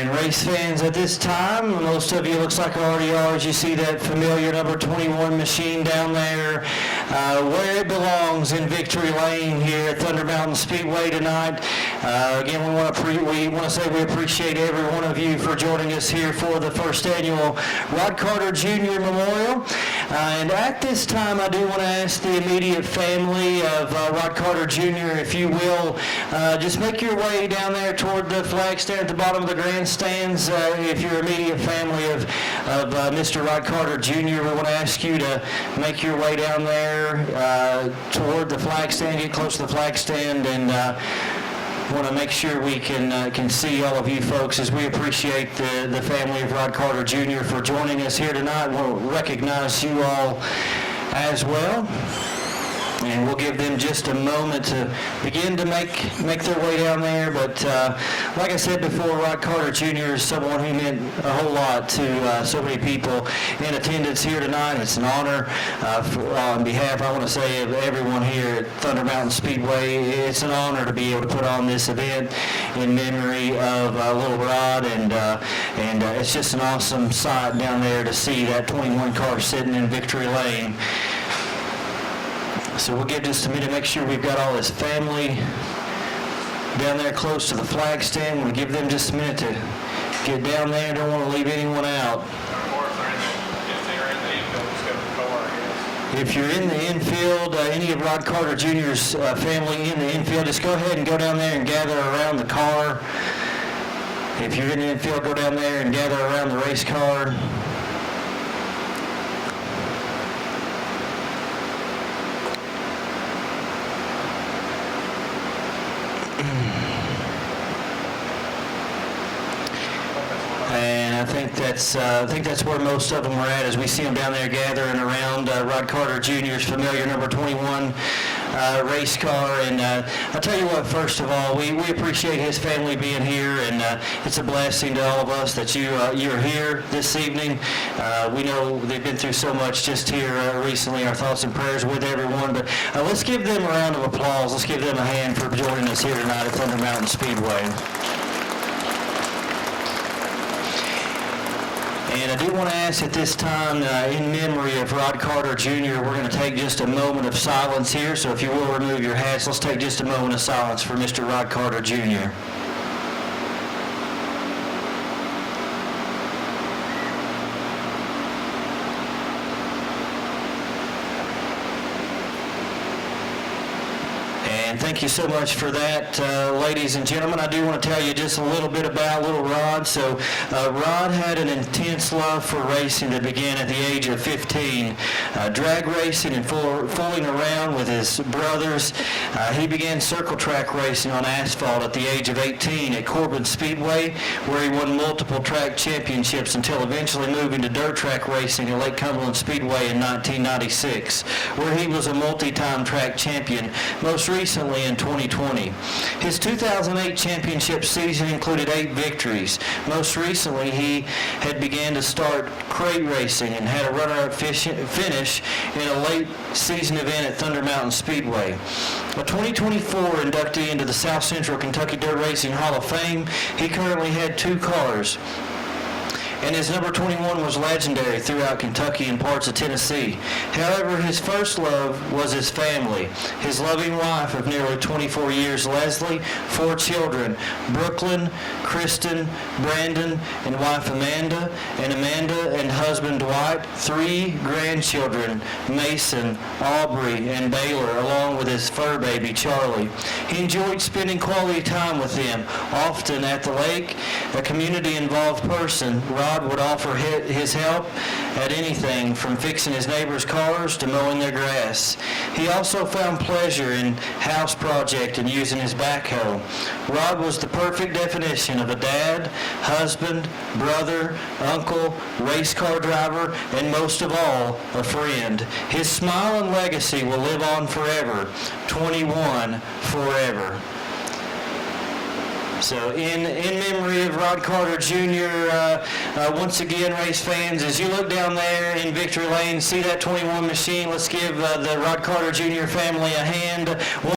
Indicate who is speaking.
Speaker 1: And race fans, at this time, most of you looks like already are, as you see that familiar number 21 machine down there, where it belongs in Victory Lane here at Thunder Mountain Speedway tonight. Again, we want to say we appreciate every one of you for joining us here for the first annual Rod Carter Jr. Memorial. And at this time, I do want to ask the immediate family of Rod Carter Jr., if you will, just make your way down there toward the flag stand at the bottom of the grandstands. If you're immediate family of Mr. Rod Carter Jr., we want to ask you to make your way down there toward the flag stand, get close to the flag stand, and want to make sure we can see all of you folks as we appreciate the family of Rod Carter Jr. for joining us here tonight. We'll recognize you all as well. And we'll give them just a moment to begin to make their way down there. But like I said before, Rod Carter Jr. is someone who meant a whole lot to so many people in attendance here tonight. It's an honor on behalf, I want to say, of everyone here at Thunder Mountain Speedway. It's an honor to be able to put on this event in memory of little Rod, and it's just an awesome sight down there to see that 21 car sitting in Victory Lane. So we'll give just a minute to make sure we've got all his family down there close to the flag stand. We'll give them just a minute to get down there. Don't want to leave anyone out. If you're in the infield, any of Rod Carter Jr.'s family in the infield, just go ahead and go down there and gather around the car. If you're in the infield, go down there and gather around the race car. And I think that's where most of them are at, as we see them down there gathering around Rod Carter Jr.'s familiar number 21 race car. And I'll tell you what, first of all, we appreciate his family being here, and it's a blessing to all of us that you're here this evening. We know they've been through so much just here recently. Our thoughts and prayers with everyone. But let's give them a round of applause. Let's give them a hand for joining us here tonight at Thunder Mountain Speedway. And I do want to ask at this time, in memory of Rod Carter Jr., we're going to take just a moment of silence here. So if you will remove your hats, let's take just a moment of silence for Mr. Rod Carter Jr. And thank you so much for that, ladies and gentlemen. I do want to tell you just a little bit about little Rod. So Rod had an intense love for racing that began at the age of 15. Drag racing and fooling around with his brothers. He began circle track racing on asphalt at the age of 18 at Corbin Speedway, where he won multiple track championships until eventually moving to dirt track racing at Lake Cumberland Speedway in 1996, where he was a multi-time track champion, most recently in 2020. His 2008 championship season included 8 victories. Most recently, he had began to start crate racing and had a runner-up finish in a late season event at Thunder Mountain Speedway. A 2024 inductee into the South Central Kentucky Dirt Racing Hall of Fame, he currently had 2 cars. And his number 21 was legendary throughout Kentucky and parts of Tennessee. However, his first love was his family. His loving wife of nearly 24 years, Leslie, 4 children, Brooklyn, Kristen, Brandon, and wife Amanda and husband Dwight, 3 grandchildren, Mason, Aubrey, and Baylor, along with his fur baby, Charlie. He enjoyed spending quality time with them, often at the lake. A community-involved person, Rod would offer his help at anything from fixing his neighbors' cars to mowing their grass. He also found pleasure in house project and using his backhoe. Rod was the perfect definition of a dad, husband, brother, uncle, race car driver, and most of all, a friend. His smile and legacy will live on forever. 21 forever. So in memory of Rod Carter Jr., once again, race fans, as you look down there in Victory Lane, see that 21 machine, let's give the Rod Carter Jr. family a hand.